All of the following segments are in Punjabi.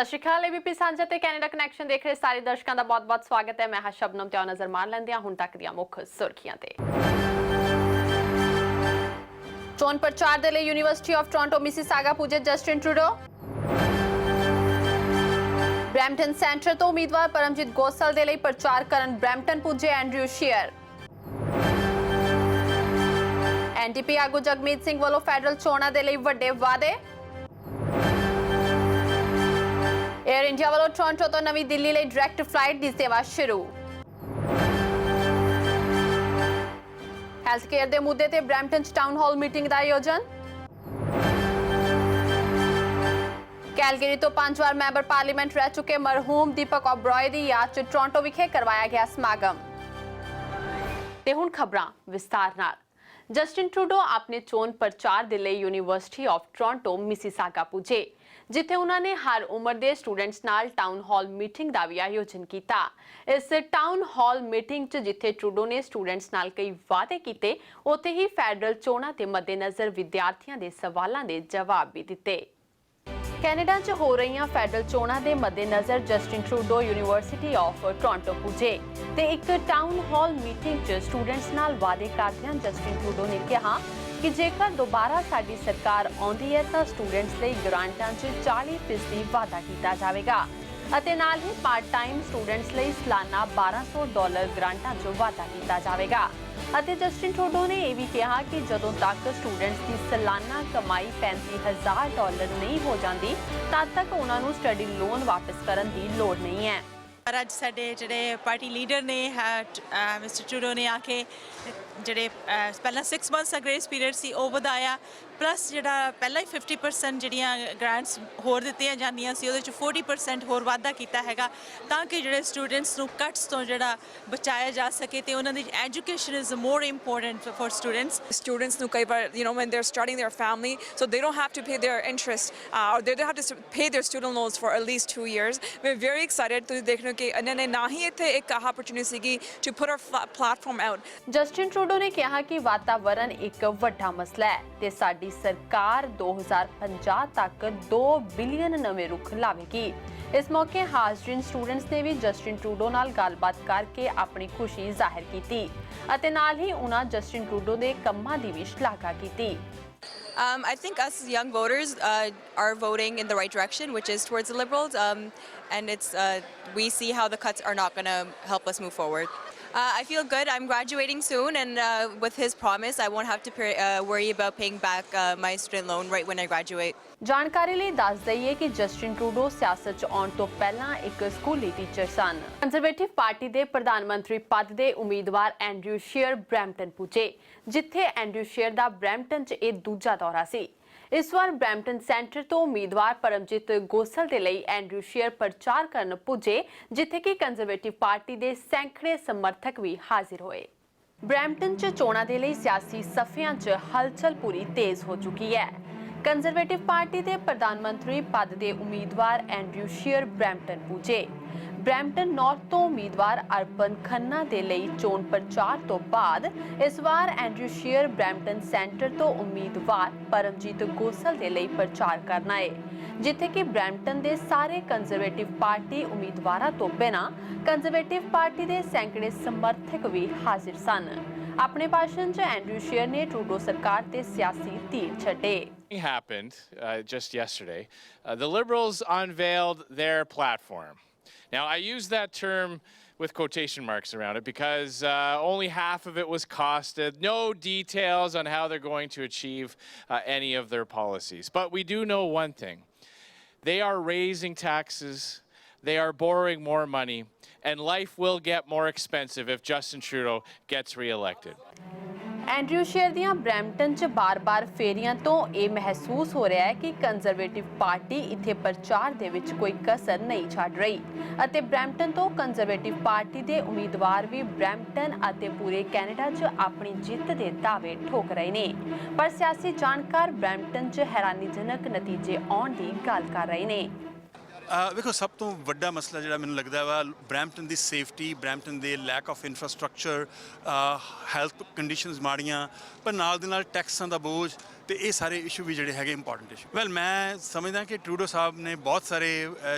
ਸਤਿ ਸ਼੍ਰੀ ਅਕਾਲ ਏਬੀਪੀ ਸਾਂਝਾ ਤੇ ਕੈਨੇਡਾ ਕਨੈਕਸ਼ਨ ਦੇਖ ਰਹੇ ਸਾਰੇ ਦਰਸ਼ਕਾਂ ਦਾ ਬਹੁਤ-ਬਹੁਤ ਸਵਾਗਤ ਹੈ। ਮੈਂ ਹਾਂ ਸ਼ਬਨਮ ਤੇ ਨਜ਼ਰ ਮਾਰ ਲੈਂਦੇ ਹਾਂ ਹੁਣ ਤੱਕ ਦੀਆਂ ਮੁੱਖ ਸੁਰਖੀਆਂ ਤੇ। ਚੋਣ ਪ੍ਰਚਾਰ ਦੇ ਲਈ ਯੂਨੀਵਰਸਿਟੀ ਆਫ ਟੋਰਾਂਟੋ ਮਿਸੀਸਾਗਾ ਪੁੱਜੇ ਜਸਟਿਨ ਟਰੂਡੋ। ਬ੍ਰੈਂਪਟਨ ਸੈਂਟਰ ਤੋਂ ਉਮੀਦਵਾਰ ਪਰਮਜੀਤ ਗੋਸਲ ਦੇ ਲਈ ਪ੍ਰਚਾਰ ਕਰਨ ਬ੍ਰੈਂਪਟਨ ਪੁੱਜੇ ਐਂਡਰਿਊ ਸ਼ੀਅਰ। ਐਨਡੀਪੀ ਆਗੂ ਜਗਮੀਤ ਸਿੰਘ ਵੱਲੋਂ ਫੈਡਰਲ ਚੋਣਾਂ ਦੇ ਲਈ ਵੱਡੇ ਵਾਅਦੇ। एयर इंडिया वालों टोरंटो तो नवी दिल्ली ਲਈ डायरेक्ट फ्लाइट ਦੀ ਸੇਵਾ ਸ਼ੁਰੂ। ਹੈਲਥ ਕੇਅਰ ਦੇ ਮੁੱਦੇ ਤੇ ਬ੍ਰੈਂਪਟਨ ਚ ਟਾਊਨ ਹਾਲ ਮੀਟਿੰਗ ਦਾ ਆਯੋਜਨ। ਕੈਲਗਰੀ ਤੋਂ 5 ਵਾਰ ਮੈਂਬਰ ਪਾਰਲੀਮੈਂਟ ਰਹਿ ਚੁੱਕੇ ਮਰਹੂਮ ਦੀਪਕ ਓਬਰਾਏ ਦੀ ਯਾਦ ਚ ਟੋਰੰਟੋ ਵਿਖੇ ਕਰਵਾਇਆ ਗਿਆ ਸਮਾਗਮ। ਤੇ ਹੁਣ ਖਬਰਾਂ ਵਿਸਤਾਰ ਨਾਲ। ਜਸਟਿਨ ਟਰੂਡੋ ਆਪਣੇ ਚੋਣ ਪ੍ਰਚਾਰ ਦੇ ਲਈ ਯੂਨੀਵਰਸਿਟੀ ਆਫ ਟੋਰੰਟੋ ਮਿਸੀਸਾਗਾ ਪੁੱਜੇ, ਜਿੱਥੇ ਉਹਨਾਂ ਨੇ ਹਰ ਉਮਰ ਦੇ ਸਟੂਡੈਂਟਸ ਨਾਲ ਟਾਊਨ ਹਾਲ ਮੀਟਿੰਗ ਦਾ ਵੀ ਆਯੋਜਨ ਕੀਤਾ। ਇਸ ਟਾਊਨ ਹਾਲ ਮੀਟਿੰਗ 'ਚ ਜਿੱਥੇ ਟਰੂਡੋ ਨੇ ਸਟੂਡੈਂਟਸ ਨਾਲ ਕਈ ਵਾਅਦੇ ਕੀਤੇ, ਉੱਥੇ ਹੀ ਫੈਡਰਲ ਚੋਣਾਂ ਦੇ ਮੱਦੇਨਜ਼ਰ ਵਿਦਿਆਰਥੀਆਂ ਦੇ ਸਵਾਲਾਂ ਦੇ ਜਵਾਬ ਵੀ ਦਿੱਤੇ। ਕੈਨੇਡਾ 'ਚ ਹੋ ਰਹੀਆਂ ਫੈਡਰਲ ਚੋਣਾਂ ਦੇ ਮੱਦੇਨਜ਼ਰ Justin Trudeau university of Toronto ਪੁੱਜੇ ਤੇ ਇੱਕ ਟਾਊਨ ਹਾਲ ਮੀਟਿੰਗ 'ਚ ਸਟੂਡੈਂਟਸ ਨਾਲ ਵਾਅਦੇ ਕਰਦਿਆਂ ਜਸਟਿਨ ਟਰੂਡੋ ਨੇ ਕਿਹਾ ਕਿ ਜੇਕਰ ਦੁਬਾਰਾ ਸਾਡੀ ਸਰਕਾਰ ਆਉਂਦੀ ਹੈ ਤਾਂ ਸਟੂਡੈਂਟਸ ਲਈ ਗ੍ਰਾਂਟਾਂ 'ਚ 40% ਵਾਧਾ ਕੀਤਾ ਜਾਵੇਗਾ ਅਤੇ ਨਾਲ ਹੀ ਪਾਰਟ ਟਾਈਮ ਸਟੂਡੈਂਟਸ ਲਈ ਸਾਲਾਨਾ $1200 ਗ੍ਰਾਂਟਾਂ 'ਚ ਵਾਧਾ ਕੀਤਾ ਜਾਵੇਗਾ। ਅਤੇ ਜਸਟਿਨ ਟਰੂਡੋ ਨੇ ਇਹ ਵੀ ਕਿਹਾ ਕਿ ਜਦੋਂ ਤੱਕ ਸਟੂਡੈਂਟਸ ਦੀ ਸਾਲਾਨਾ ਕਮਾਈ $35,000 ਨਹੀਂ ਹੋ ਜਾਂਦੀ ਤਦ ਤੱਕ ਉਹਨਾਂ ਨੂੰ ਸਟੱਡੀ ਲੋਨ ਵਾਪਸ ਕਰਨ ਦੀ ਲੋੜ ਨਹੀਂ ਹੈ। ਪਰ ਅੱਜ ਸਾਡੇ ਜਿਹੜੇ ਪਾਰਟੀ ਲੀਡਰ ਨੇ ਮਿਸਟਰ ਟਰੂਡੋ ਨੇ ਆ ਕੇ ਜਿਹੜੇ ਪਹਿਲਾਂ 6 ਮੰਥਸ ਦਾ ਗ੍ਰੇਸ ਪੀਰੀਅਡ ਸੀ ਉਹ ਵਧਾਇਆ, ਪਲੱਸ ਜਿਹੜਾ ਪਹਿਲਾਂ ਹੀ 50% ਜਿਹੜੀਆਂ ਗ੍ਰਾਂਟਸ ਹੋਰ ਦਿੱਤੀਆਂ ਜਾਂਦੀਆਂ ਸੀ ਉਹਦੇ 'ਚ 40% ਹੋਰ ਵਾਧਾ ਕੀਤਾ ਹੈਗਾ ਤਾਂ ਕਿ ਜਿਹੜੇ ਸਟੂਡੈਂਟਸ ਨੂੰ ਕੱਟਸ ਤੋਂ ਜਿਹੜਾ ਬਚਾਇਆ ਜਾ ਸਕੇ ਤੇ ਉਹਨਾਂ ਦੀ education is more important for students ਨੂੰ ਕਈ ਵਾਰ when they're starting their family so they don't have to pay their interest or they don't have to pay their student loans for at least 2 years. We're very excited ਤੁਸੀਂ ਦੇਖ ਰਹੇ ਹੋ ਕਿ ਇਹਨਾਂ ਨੇ ਨਾ ਹੀ ਇੱਥੇ ਇੱਕ ਆਪਰਚੁਨਿਟੀ ਸੀਗੀ to put our platform out. Justin Trudeau ਨੇ ਕਿਹਾ ਕਿ ਵਾਤਾਵਰਣ ਇੱਕ ਵੱਡਾ ਮਸਲਾ ਹੈ ਤੇ ਸਾਡੀ ਸਰਕਾਰ 2050 ਤੱਕ 2 ਬਿਲੀਅਨ ਨਵੇਂ ਰੁੱਖ ਲਾਵੇਗੀ। ਇਸ ਮੌਕੇ ਹਾਜ਼ਰੀਨ ਸਟੂਡੈਂਟਸ ਨੇ ਵੀ ਜਸਟਿਨ ਟਰੂਡੋ ਨਾਲ ਗੱਲਬਾਤ ਕਰਕੇ ਆਪਣੀ ਖੁਸ਼ੀ ਜ਼ਾਹਿਰ ਕੀਤੀ ਅਤੇ ਨਾਲ ਹੀ ਉਹਨਾਂ ਜਸਟਿਨ ਟਰੂਡੋ ਦੇ ਕੰਮਾਂ ਦੀ ਵੀ ਸ਼ਲਾਘਾ ਕੀਤੀ। I think us young voters are voting in the right direction, which is towards the Liberals, and we see how the cuts are not going to help us move forward. I feel good. I'm graduating soon, and with his promise, I won't have to worry about paying back my student loan right when I graduate. ਜਾਣਕਾਰੀ ਲਈ ਦੱਸ ਦਈਏ ਕਿ ਜਸਟਿਨ ਟਰੂਡੋ ਸਿਆਸਤ 'ਚ ਆਉਣ ਤੋਂ ਪਹਿਲਾਂ ਇੱਕ ਸਕੂਲੀ ਟੀਚਰ ਸਨ। ਕੰਜ਼ਰਵੇਟਿਵ ਪਾਰਟੀ ਦੇ ਪ੍ਰਧਾਨ ਮੰਤਰੀ ਪਦ ਦੇ ਉਮੀਦਵਾਰ ਐਂਡਰਿਊ ਸ਼ੀਅਰ ਬ੍ਰੈਂਪਟਨ ਪੁੱਜੇ, ਜਿੱਥੇ ਐਂਡਰਿਊ ਸ਼ੀਅਰ ਦਾ ਬ੍ਰੈਂਪਟਨ 'ਚ ਇਹ ਦੂਜਾ ਦੌਰਾ ਸੀ। ਇਸ ਵਾਰ ਬ੍ਰੈਂਪਟਨ ਸੈਂਟਰ ਤੋਂ ਉਮੀਦਵਾਰ ਪਰਮਜੀਤ ਗੋਸਲ ਦੇ ਲਈ ਐਂਡਰਿਊ ਸ਼ੀਅਰ ਪ੍ਰਚਾਰ ਕਰਨ ਪੁੱਜੇ, ਜਿੱਥੇ ਕਿ ਕੰਜ਼ਰਵੇਟਿਵ ਪਾਰਟੀ ਦੇ ਸੈਂਕੜੇ ਸਮਰਥਕ ਵੀ ਹਾਜ਼ਰ ਹੋਏ। ਬ੍ਰੈਂਪਟਨ 'ਚ ਚੋਣਾਂ ਦੇ ਲਈ ਸਿਆਸੀ ਸਫ਼ਿਆਂ 'ਚ ਹਲਚਲ ਪੂਰੀ ਤੇਜ਼ ਹੋ ਚੁੱਕੀ ਹੈ। ਕੰਜ਼ਰਵੇਟਿਵ ਪਾਰਟੀ ਦੇ ਪ੍ਰਧਾਨ ਮੰਤਰੀ ਪਦ ਦੇ ਉਮੀਦਵਾਰ ਐਂਡਰਿਊ ਸ਼ੀਅਰ ਬ੍ਰੈਂਪਟਨ ਪੁੱਜੇ। ਬ੍ਰੈਂਪਟਨ ਨਾਰਥ ਤੋਂ ਉਮੀਦਵਾਰ ਅਰਪਨ ਖੰਨਾ ਦੇ ਲਈ ਚੋਣ ਪ੍ਰਚਾਰ ਤੋਂ ਬਾਅਦ ਇਸ ਵਾਰ ਐਂਡਰਿਊ ਸ਼ੀਅਰ ਬ੍ਰੈਂਪਟਨ ਸੈਂਟਰ ਤੋਂ ਉਮੀਦਵਾਰ ਪਰਮਜੀਤ ਗੋਸਲ ਦੇ ਲਈ ਪ੍ਰਚਾਰ ਕਰਨਾ ਹੈ, ਜਿੱਥੇ ਕਿ ਬ੍ਰੈਂਪਟਨ ਦੇ ਸਾਰੇ ਕੰਜ਼ਰਵੇਟਿਵ ਪਾਰਟੀ ਉਮੀਦਵਾਰਾਂ ਤੋਂ ਬਿਨਾਂ ਕੰਜ਼ਰਵੇਟਿਵ ਪਾਰਟੀ ਦੇ ਸੈਂਕੜੇ ਸਮਰਥਕ ਵੀ ਹਾਜ਼ਰ ਸਨ। ਆਪਣੇ ਭਾਸ਼ਣ 'ਚ ਐਂਡਰਿਊ ਸ਼ੀਅਰ ਨੇ ਟਰੂਡੋ ਸਰਕਾਰ ਤੇ ਸਿਆਸੀ ਤੀਰ ਛੱਡੇ। Happened just yesterday. The Liberals unveiled their platform. Now, I use that term with quotation marks around it because only half of it was costed. No details on how they're going to achieve any of their policies. But we do know one thing. They are raising taxes. They are borrowing more money. And life will get more expensive if Justin Trudeau gets re-elected. Andrew sheer ਦੀਆਂ ਬ੍ਰੈਂਪਟਨ 'ਚ ਬਾਰ-ਬਾਰ ਫੇਰੀਆਂ ਤੋਂ ਇਹ ਮਹਿਸੂਸ ਹੋ ਰਿਹਾ ਹੈ ਕਿ ਕੰਜ਼ਰਵੇਟਿਵ ਪਾਰਟੀ ਇੱਥੇ ਪ੍ਰਚਾਰ ਦੇ ਵਿੱਚ ਕੋਈ ਕਸਰ ਨਹੀਂ ਛੱਡ ਰਹੀ ਅਤੇ ਬ੍ਰੈਂਪਟਨ ਤੋਂ ਕੰਜ਼ਰਵੇਟਿਵ ਪਾਰਟੀ ਦੇ ਉਮੀਦਵਾਰ ਵੀ ਬ੍ਰੈਂਪਟਨ ਅਤੇ ਪੂਰੇ ਕੈਨੇਡਾ 'ਚ ਆਪਣੀ ਜਿੱਤ ਦੇ ਦਾਅਵੇ ਠੋਕ ਰਹੇ ਨੇ। ਪਰ ਸਿਆਸੀ ਜਾਣਕਾਰ ਬ੍ਰੈਂਪਟਨ 'ਚ ਹੈਰਾਨੀਜਨਕ ਨਤੀਜੇ ਆਉਣ ਦੀ ਗੱਲ ਕਰ ਰਹੇ ਨੇ। ਵੇਖੋ ਸਭ ਤੋਂ ਵੱਡਾ ਮਸਲਾ ਜਿਹੜਾ ਮੈਨੂੰ ਲੱਗਦਾ ਵਾ ਬ੍ਰੈਂਪਟਨ ਦੀ ਸੇਫਟੀ, ਬ੍ਰੈਂਪਟਨ ਦੇ lack of infrastructure, health conditions ਮਾੜੀਆਂ, ਪਰ ਨਾਲ ਦੇ ਨਾਲ ਟੈਕਸਾਂ ਦਾ ਬੋਝ ਤੇ ਇਹ ਸਾਰੇ ਇਸ਼ੂ ਵੀ ਜਿਹੜੇ ਹੈਗੇ ਇੰਪੋਰਟੈਂਟ ਇਸ਼ੂ। ਵੈਲ ਮੈਂ ਸਮਝਦਾ ਕਿ ਟਰੂਡੋ ਸਾਹਿਬ ਨੇ ਬਹੁਤ ਸਾਰੇ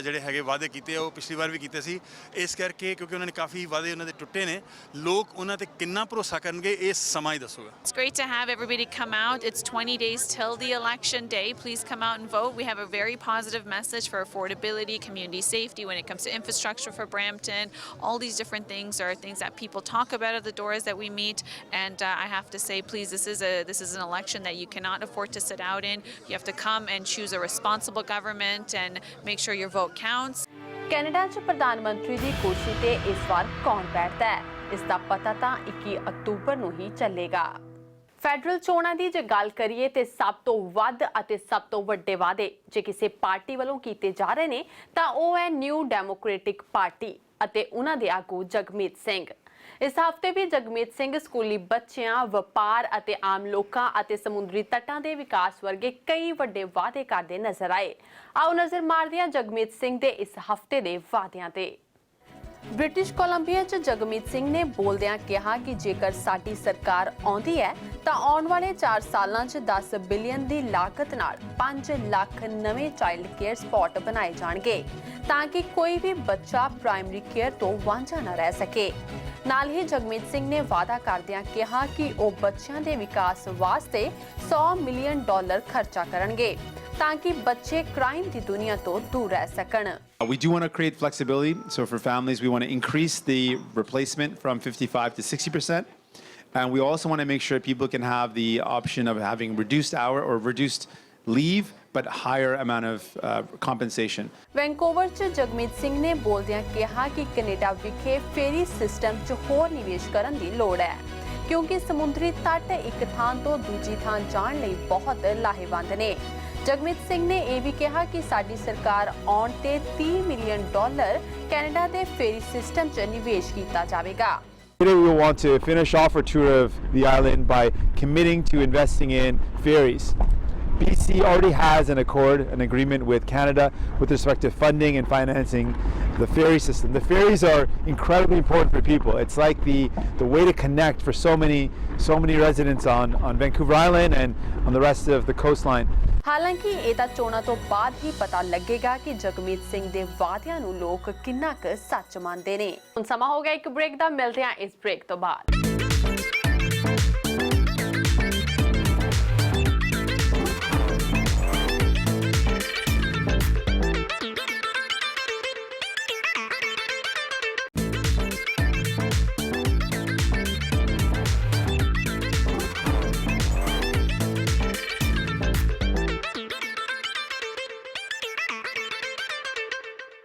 ਜਿਹੜੇ ਹੈਗੇ ਵਾਅਦੇ ਕੀਤੇ, ਉਹ ਪਿਛਲੀ ਵਾਰ ਵੀ ਕੀਤੇ ਸੀ। ਇਸ ਕਰਕੇ ਕਿਉਂਕਿ ਉਹਨਾਂ ਨੇ ਕਾਫੀ ਵਾਅਦੇ ਉਹਨਾਂ ਦੇ ਟੁੱਟੇ ਨੇ, ਲੋਕ ਉਹਨਾਂ ਤੇ ਕਿੰਨਾ ਭਰੋਸਾ ਕਰਨਗੇ ਇਹ ਸਮਾਂ ਹੀ ਦੱਸੂਗਾ। It's great to have everybody come out. It's 20 days till the election day. Please come out and vote. We have a very positive message for affordability, community safety when it comes to infrastructure for Brampton. All these different things are things that people talk about at the doors that we meet. And I have to say, please, this is an election that you cannot afford to sit out in. You have to come and choose a responsible government and make sure your vote counts. Canada 'ਚ ਪ੍ਰਧਾਨ ਮੰਤਰੀ ਦੀ ਕੁਰਸੀ ਤੇ ਇਸ ਵਾਰ ਕੌਣ ਬੈਠਦਾ ਹੈ, ਇਸ ਦਾ ਪਤਾ ਤਾਂ 21 ਅਕਤੂਬਰ ਨੂੰ ਹੀ ਚੱਲੇਗਾ। ਫੈਡਰਲ ਚੋਣਾਂ ਦੀ ਜੇ ਗੱਲ ਕਰੀਏ ਤੇ ਸਭ ਤੋਂ ਵੱਧ ਅਤੇ ਸਭ ਤੋਂ ਵੱਡੇ ਵਾਅਦੇ ਜੇ ਕਿਸੇ ਪਾਰਟੀ ਵੱਲੋਂ ਕੀਤੇ ਜਾ ਰਹੇ ਨੇ ਤਾਂ ਉਹ ਹੈ ਨਿਊ ਡੈਮੋਕ੍ਰੈਟਿਕ ਪਾਰਟੀ ਅਤੇ ਉਹਨਾਂ ਦੇ ਆਗੂ ਜਗਮੀਤ ਸਿੰਘ। ਇਸ ਹਫ਼ਤੇ ਵੀ ਜਗਮੀਤ ਸਿੰਘ ਸਕੂਲੀ ਬੱਚਿਆਂ, ਵਪਾਰ ਅਤੇ ਆਮ ਲੋਕਾਂ ਅਤੇ ਸਮੁੰਦਰੀ ਤੱਟਾਂ ਦੇ ਵਿਕਾਸ ਵਰਗੇ ਕਈ ਵੱਡੇ ਵਾਅਦੇ ਕਰਦੇ ਨਜ਼ਰ ਆਏ। ਆਓ ਨਜ਼ਰ ਮਾਰਦੇ ਹਾਂ ਜਗਮੀਤ ਸਿੰਘ ਦੇ ਇਸ ਹਫ਼ਤੇ ਦੇ ਵਾਅਦਿਆਂ ਤੇ। ਬ੍ਰਿਟਿਸ਼ ਕੋਲੰਬੀਆ 'ਚ ਜਗਮੀਤ ਸਿੰਘ ਨੇ ਬੋਲਦਿਆਂ ਕਿਹਾ ਕਿ ਜੇਕਰ ਸਾਡੀ ਸਰਕਾਰ ਆਉਂਦੀ ਹੈ ਤਾਂ ਆਉਣ ਵਾਲੇ 4 ਸਾਲਾਂ 'ਚ 10 ਬਿਲੀਅਨ ਦੀ ਲਾਗਤ ਨਾਲ 5 ਲੱਖ ਨਵੇਂ ਚਾਈਲਡ ਕੇਅਰ ਸਪੌਟ ਬਣਾਏ ਜਾਣਗੇ ਤਾਂ ਕਿ ਕੋਈ ਵੀ ਬੱਚਾ ਪ੍ਰਾਇਮਰੀ ਕੇਅਰ ਤੋਂ ਵਾਂਝਾ ਨਾ ਰਹਿ ਸਕੇ। ਨਾਲ ਹੀ ਜਗਮੀਤ ਸਿੰਘ ਨੇ ਵਾਅਦਾ ਕਰਦਿਆਂ ਕਿਹਾ ਕਿ ਉਹ ਬੱਚਿਆਂ ਦੇ ਵਿਕਾਸ ਵਾਸਤੇ $100 ਮਿਲੀਅਨ ਖਰਚਾ ਕਰਨਗੇ ਤਾਂ ਕਿ ਬੱਚੇ ਕ੍ਰਾਈਮ ਦੀ ਦੁਨੀਆ ਤੋਂ ਦੂਰ ਰਹਿ ਸਕਣ। We do want to create flexibility. So for families, we want to increase the replacement from 55 to 60%. And we also want to make sure people can have the option of having reduced hour or reduced leave, but higher amount of compensation. Vancouver 'ਚ ਜਗਮੀਤ ਸਿੰਘ ਨੇ ਬੋਲਦਿਆਂ ਕਿਹਾ ਕਿ ਕੈਨੇਡਾ ਵਿਖੇ ਫੇਰੀ ਸਿਸਟਮ 'ਚ ਹੋਰ ਨਿਵੇਸ਼ ਕਰਨ ਦੀ ਲੋੜ ਹੈ ਕਿਉਂਕਿ ਸਮੁੰਦਰੀ ਤੱਟ ਇੱਕ ਥਾਂ ਤੋਂ ਦੂਜੀ ਥਾਂ ਜਾਣ ਲਈ ਬਹੁਤ ਲਾਹੇਵੰਦ ਨੇ। ਜਗਮੀਤ ਸਿੰਘ ਨੇ ਇਹ ਵੀ ਕਿਹਾ ਕਿ ਸਾਡੀ ਸਰਕਾਰ ਆਉਣ ਤੇ $30 ਮਿਲੀਅਨ ਕੈਨੇਡਾ ਦੇ ਫੇਰੀ ਸਿਸਟਮ 'ਚ ਨਿਵੇਸ਼ ਕੀਤਾ ਜਾਵੇਗਾ। Today we want to finish off our tour of the island by committing to investing in ferries. BC already has an agreement with Canada with respect to funding and financing the ferry system. The ferries are incredibly important for people. It's like the way to connect for so many residents on Vancouver Island and on the rest of the coastline. ਹਾਲਾਂਕਿ ਇਹ ਤਾਂ ਚੋਣਾਂ ਤੋਂ ਬਾਅਦ ਹੀ ਪਤਾ ਲੱਗੇਗਾ ਕਿ ਜਗਮੀਤ ਸਿੰਘ ਦੇ ਵਾਅਦਿਆਂ ਨੂੰ ਲੋਕ ਕਿੰਨਾ ਕੁ ਸੱਚ ਮੰਨਦੇ ਨੇ। ਹੁਣ ਸਮਾਂ ਹੋ ਗਿਆ ਇੱਕ ਬ੍ਰੇਕ ਦਾ, ਮਿਲਦੇ ਹਾਂ ਇਸ ਬ੍ਰੇਕ ਤੋਂ ਬਾਅਦ।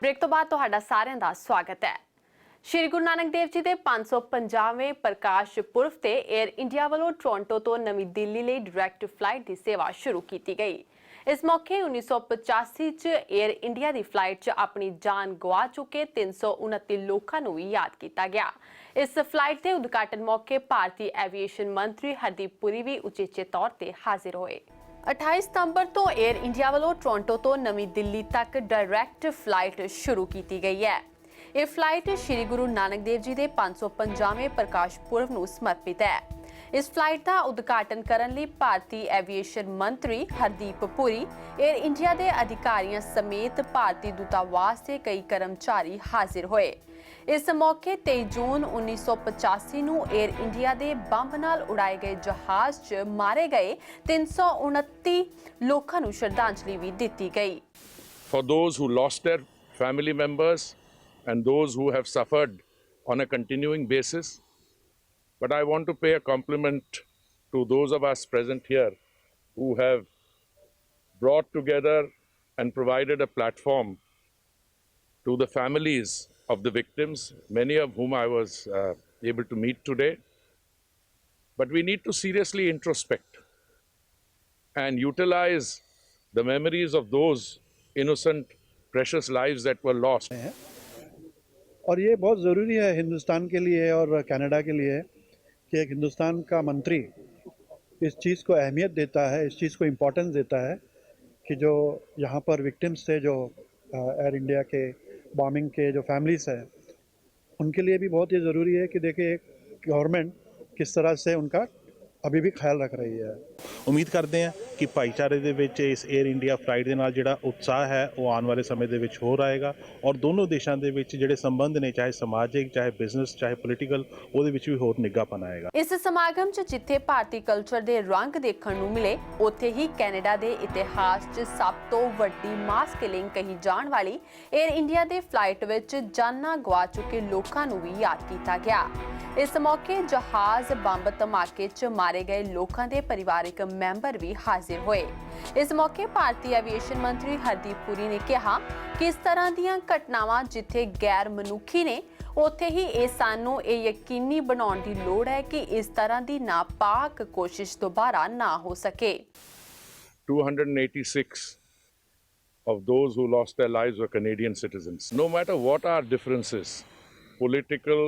ਬ੍ਰੇਕ ਤੋਂ ਬਾਅਦ ਤੁਹਾਡਾ ਸਾਰਿਆਂ ਦਾ ਸਵਾਗਤ ਹੈ। ਸ਼੍ਰੀ ਗੁਰੂ ਨਾਨਕ ਦੇਵ ਜੀ ਦੇ 550ਵੇਂ ਪ੍ਰਕਾਸ਼ ਪੁਰਬ ਤੇ 에ਅਰ ਇੰਡੀਆ ਵੱਲੋਂ ਟੋਰਾਂਟੋ ਤੋਂ ਨਵੀਂ ਦਿੱਲੀ ਲਈ ਡਾਇਰੈਕਟ ਫਲਾਈਟ ਦੀ ਸੇਵਾ ਸ਼ੁਰੂ ਕੀਤੀ ਗਈ। ਇਸ ਮੌਕੇ 1985 ਚ 에ਅਰ ਇੰਡੀਆ ਦੀ ਫਲਾਈਟ 'ਚ ਆਪਣੀ ਜਾਨ ਗਵਾ ਚੁੱਕੇ 329 ਲੋਕਾਂ ਨੂੰ ਵੀ ਯਾਦ ਕੀਤਾ ਗਿਆ। ਇਸ ਫਲਾਈਟ ਦੇ ਉਦਘਾਟਨ ਮੌਕੇ ਭਾਰਤੀ ਐਵੀਏਸ਼ਨ ਮੰਤਰੀ ਹਰਦੀਪ ਪੁਰੀ ਵੀ ਉਚੇਚੇ ਤੌਰ ਤੇ ਹਾਜ਼ਰ ਹੋਏ। 28 ਸਤੰਬਰ ਤੋਂ 에ਅਰ ਇੰਡੀਆ ਵੱਲੋਂ ਟੋਰਾਂਟੋ ਤੋਂ ਨਵੀਂ ਦਿੱਲੀ ਤੱਕ ਡਾਇਰੈਕਟ ਫਲਾਈਟ ਸ਼ੁਰੂ ਕੀਤੀ ਗਈ ਹੈ। ਇਹ ਫਲਾਈਟ ਸ਼੍ਰੀ ਗੁਰੂ ਨਾਨਕ ਦੇਵ ਜੀ ਦੇ 550ਵੇਂ ਪ੍ਰਕਾਸ਼ ਪੁਰਬ ਨੂੰ ਸਮਰਪਿਤ ਹੈ। ਇਸ ਫਲਾਈਟ ਦਾ ਉਦਘਾਟਨ ਕਰਨ ਲਈ ਭਾਰਤੀ ਐਵੀਏਸ਼ਨ ਮੰਤਰੀ ਹਰਦੀਪ ਪੁਰੀ, 에ਅਰ ਇੰਡੀਆ ਦੇ ਅਧਿਕਾਰੀਆਂ ਸਮੇਤ ਭਾਰਤੀ ਦੂਤਾਵਾਸ ਦੇ ਕਈ ਕਰਮਚਾਰੀ ਹਾਜ਼ਰ ਹੋਏ। ਇਸ ਮੌਕੇ 23 ਜੂਨ 1985 ਨੂੰ 에ਅਰ ਇੰਡੀਆ ਦੇ ਬੰਬ ਨਾਲ ਉਡਾਏ ਗਏ ਜਹਾਜ਼ 'ਚ ਮਾਰੇ ਗਏ 329 ਲੋਕਾਂ ਨੂੰ ਸ਼ਰਧਾਂਜਲੀ ਵੀ ਦਿੱਤੀ ਗਈ। For those who lost their family members and those who have suffered on a continuing basis, but I want to pay a compliment to those of us present here who have brought together and provided a platform to the families of the victims, many of whom I was able to meet today. But we need to seriously introspect and utilize the memories of those innocent, precious lives that were lost. और ये बहुत ज़रूरी है हिंदुस्तान के लिए और कनाडा के लिए कि एक हिंदुस्तान का मंत्री इस चीज़ को अहमियत देता है, इस चीज़ को इम्पोर्टेंस देता है कि जो यहाँ पर विक्टिम्स थे, जो एयर इंडिया के बॉम्बिंग के जो फैमिलीज़ हैं, उनके लिए भी बहुत ही ज़रूरी है कि देखिए एक गवर्नमेंट किस तरह से उनका अभी भी ख्याल रख रही है। ਉਮੀਦ ਕਰਦੇ ਹਾਂ ਕਿ ਭਾਈਚਾਰੇ ਦੇ ਵਿੱਚ ਇਸ 에ਅਰ ਇੰਡੀਆ ਫਲਾਈਟ ਦੇ ਨਾਲ ਜਿਹੜਾ ਉਤਸ਼ਾਹ ਹੈ ਉਹ ਆਉਣ ਵਾਲੇ ਸਮੇਂ ਦੇ ਵਿੱਚ ਹੋਰ ਆਏਗਾ ਔਰ ਦੋਨੋਂ ਦੇਸ਼ਾਂ ਦੇ ਵਿੱਚ ਜਿਹੜੇ ਸੰਬੰਧ ਨੇ ਚਾਹੇ ਸਮਾਜਿਕ ਚਾਹੇ ਬਿਜ਼ਨਸ ਚਾਹੇ ਪੋਲੀਟੀਕਲ ਉਹਦੇ ਵਿੱਚ ਵੀ ਹੋਰ ਨਿੱਘਾਪਨ ਆਏਗਾ। ਇਸ ਸਮਾਗਮ 'ਚ ਜਿੱਥੇ ਭਾਰਤੀ ਕਲਚਰ ਦੇ ਰੰਗ ਦੇਖਣ ਨੂੰ ਮਿਲੇ ਉੱਥੇ ਹੀ ਕੈਨੇਡਾ ਦੇ ਇਤਿਹਾਸ 'ਚ ਸਭ ਤੋਂ ਵੱਡੀ ਮਾਸ ਕਿਲਿੰਗ ਕਹੀ ਜਾਣ ਵਾਲੀ 에ਅਰ ਇੰਡੀਆ ਦੇ ਫਲਾਈਟ ਵਿੱਚ ਜਾਨਾਂ ਗਵਾ ਚੁੱਕੇ ਲੋਕਾਂ ਨੂੰ ਵੀ ਯਾਦ ਕੀਤਾ ਗਿਆ। ਇਸ ਮੌਕੇ ਜਹਾਜ਼ ਬੰਬ ਧਮਾਕੇ 'ਚ ਮਾਰੇ ਗਏ ਲੋਕਾਂ ਦੇ ਪਰਿਵਾਰਕ ਮੈਂਬਰ ਵੀ ਹਾਜ਼ਰ ਹੋਏ। ਇਸ ਮੌਕੇ ਭਾਰਤੀ ਐਵੀਏਸ਼ਨ ਮੰਤਰੀ ਹਰਦੀਪ ਪੁਰੀ ਨੇ ਕਿਹਾ ਕਿ ਇਸ ਤਰ੍ਹਾਂ ਦੀਆਂ ਘਟਨਾਵਾਂ ਜਿੱਥੇ ਗੈਰ ਮਨੁੱਖੀ ਨੇ ਉੱਥੇ ਹੀ ਇਹ ਸਾਨੂੰ ਇਹ ਯਕੀਨੀ ਬਣਾਉਣ ਦੀ ਲੋੜ ਹੈ ਕਿ ਇਸ ਤਰ੍ਹਾਂ ਦੀ ਨਾਪਾਕ ਕੋਸ਼ਿਸ਼ ਦੁਬਾਰਾ ਨਾ ਹੋ ਸਕੇ। 286 of those who lost their lives were Canadian citizens. No matter what our differences, political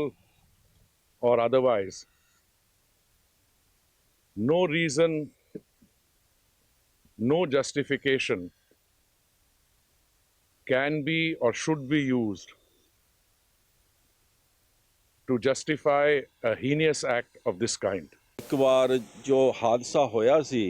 or otherwise, no reason, no justification can be or should be used to justify a heinous act of this kind. ਇੱਕ ਵਾਰ ਜੋ ਹਾਦਸਾ ਹੋਇਆ ਸੀ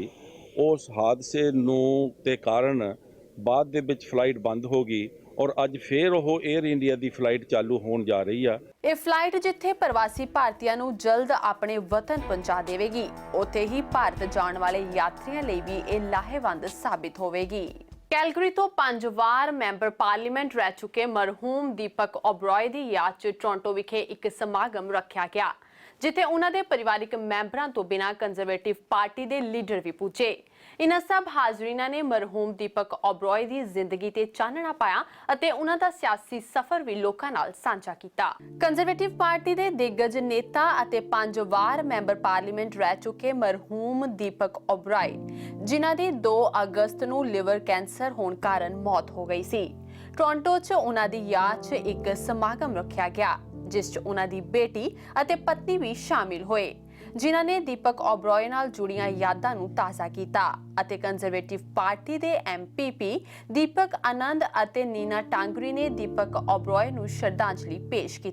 ਉਸ ਹਾਦਸੇ ਨੂੰ ਦੇ ਕਾਰਨ ਬਾਅਦ ਦੇ ਵਿੱਚ ਫਲਾਈਟ ਬੰਦ ਹੋ ਗਈ ਔਰ ਅੱਜ ਫੇਰ ਉਹ 에ਅਰ ਇੰਡੀਆ ਦੀ ਫਲਾਈਟ ਚਾਲੂ ਹੋਣ ਜਾ ਰਹੀ ਆ। ਇਹ ਫਲਾਈਟ ਜਿੱਥੇ ਪ੍ਰਵਾਸੀ ਭਾਰਤੀਆਂ ਨੂੰ ਜਲਦ ਆਪਣੇ ਵਤਨ ਪਹੁੰਚਾ ਦੇਵੇਗੀ ਉੱਥੇ ਹੀ ਭਾਰਤ ਜਾਣ ਵਾਲੇ ਯਾਤਰੀਆਂ ਲਈ ਵੀ ਇਹ ਲਾਹੇਵੰਦ ਸਾਬਿਤ ਹੋਵੇਗੀ। ਕੈਲਗਰੀ ਤੋਂ 5 ਵਾਰ ਮੈਂਬਰ ਪਾਰਲੀਮੈਂਟ ਰਹਿ ਚੁੱਕੇ ਮਰਹੂਮ ਦੀਪਕ ਓਬਰਾਏ ਦੀ ਯਾਦ 'ਚ ਟੋਰਾਂਟੋ ਵਿਖੇ ਇੱਕ ਸਮਾਗਮ ਰੱਖਿਆ ਗਿਆ ਜਿੱਥੇ ਉਹਨਾਂ ਦੇ ਪਰਿਵਾਰਕ ਮੈਂਬਰਾਂ ਤੋਂ ਬਿਨਾਂ ਕੰਜ਼ਰਵੇਟਿਵ ਪਾਰਟੀ ਦੇ ਲੀਡਰ ਵੀ ਪੁੱਜੇ। ਇਨ੍ਹਾਂ ਸਭ ਹਾਜ਼ਰੀਨਾਂ ਨੇ ਮਰਹੂਮ ਦੀਪਕ ਓਬਰਾਏ ਦੀ ਜ਼ਿੰਦਗੀ ਤੇ ਚਾਨਣਾ ਪਾਇਆ ਅਤੇ ਉਹਨਾਂ ਦਾ ਸਿਆਸੀ ਸਫ਼ਰ ਵੀ ਲੋਕਾਂ ਨਾਲ ਸਾਂਝਾ ਕੀਤਾ। ਕੰਜ਼ਰਵੇਟਿਵ ਪਾਰਟੀ ਦੇ ਦਿੱਗਜ ਨੇਤਾ ਅਤੇ 5 ਵਾਰ ਮੈਂਬਰ ਪਾਰਲੀਮੈਂਟ ਰਹਿ ਚੁੱਕੇ ਮਰਹੂਮ ਦੀਪਕ ਓਬਰਾਏ ਜਿਨ੍ਹਾਂ ਦੀ 2 ਅਗਸਤ ਨੂੰ ਲਿਵਰ ਕੈਂਸਰ ਹੋਣ ਕਾਰਨ ਮੌਤ ਹੋ ਗਈ ਸੀ। ਟੋਰਾਂਟੋ 'ਚ ਉਹਨਾਂ ਦੀ ਯਾਦ 'ਚ ਇੱਕ ਸਮਾਗਮ ਰੱਖਿਆ ਗਿਆ ਜਿਸ 'ਚ ਉਹਨਾਂ ਦੀ ਬੇਟੀ ਅਤੇ ਪਤਨੀ ਵੀ ਸ਼ਾਮਿਲ ਹੋਏ ਜਿਨ੍ਹਾਂ ਨੇ ਦੀਪਕ ਓਬਰਾਏ ਨਾਲ ਜੁੜੀਆਂ ਯਾਦਾਂ ਨੂੰ ਤਾਜ਼ਾ ਕੀਤਾ ਅਤੇ ਕੰਜ਼ਰਵੇਟਿਵ ਪਾਰਟੀ ਦੇ ਐਮਪੀਪੀ ਦੀਪਕ ਆਨੰਦ ਅਤੇ ਨੀਨਾ ਟਾਂਗਰੀ ਨੇ ਦੀਪਕ ओबराय ਨੂੰ ਸ਼ਰਧਾਂਜਲੀ पेश की।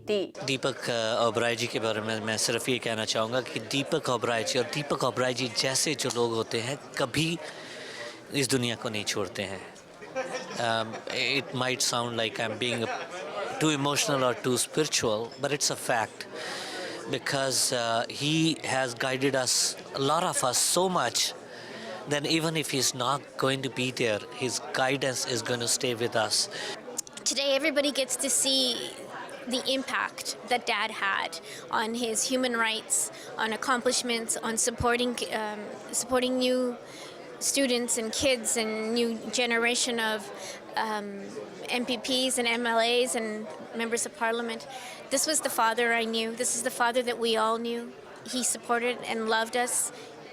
दीपक ओबराय जी के बारे में मैं सिर्फ ये कहना चाहूँगा कि दीपक ओबराय जी और दीपक ओबराय जी जैसे जो लोग होते हैं कभी इस दुनिया को नहीं छोड़ते हैं। It might sound like I'm being too emotional or too spiritual, but it's a fact because he has guided us, a lot of us, so much that even if he's not going to be there, his guidance is going to stay with us. Today everybody gets to see the impact that Dad had on his human rights, on accomplishments, on supporting new students and kids and new generation of MPPs and MLAs and members of parliament. This was the father I knew. This is the father that we all knew. He supported and loved us,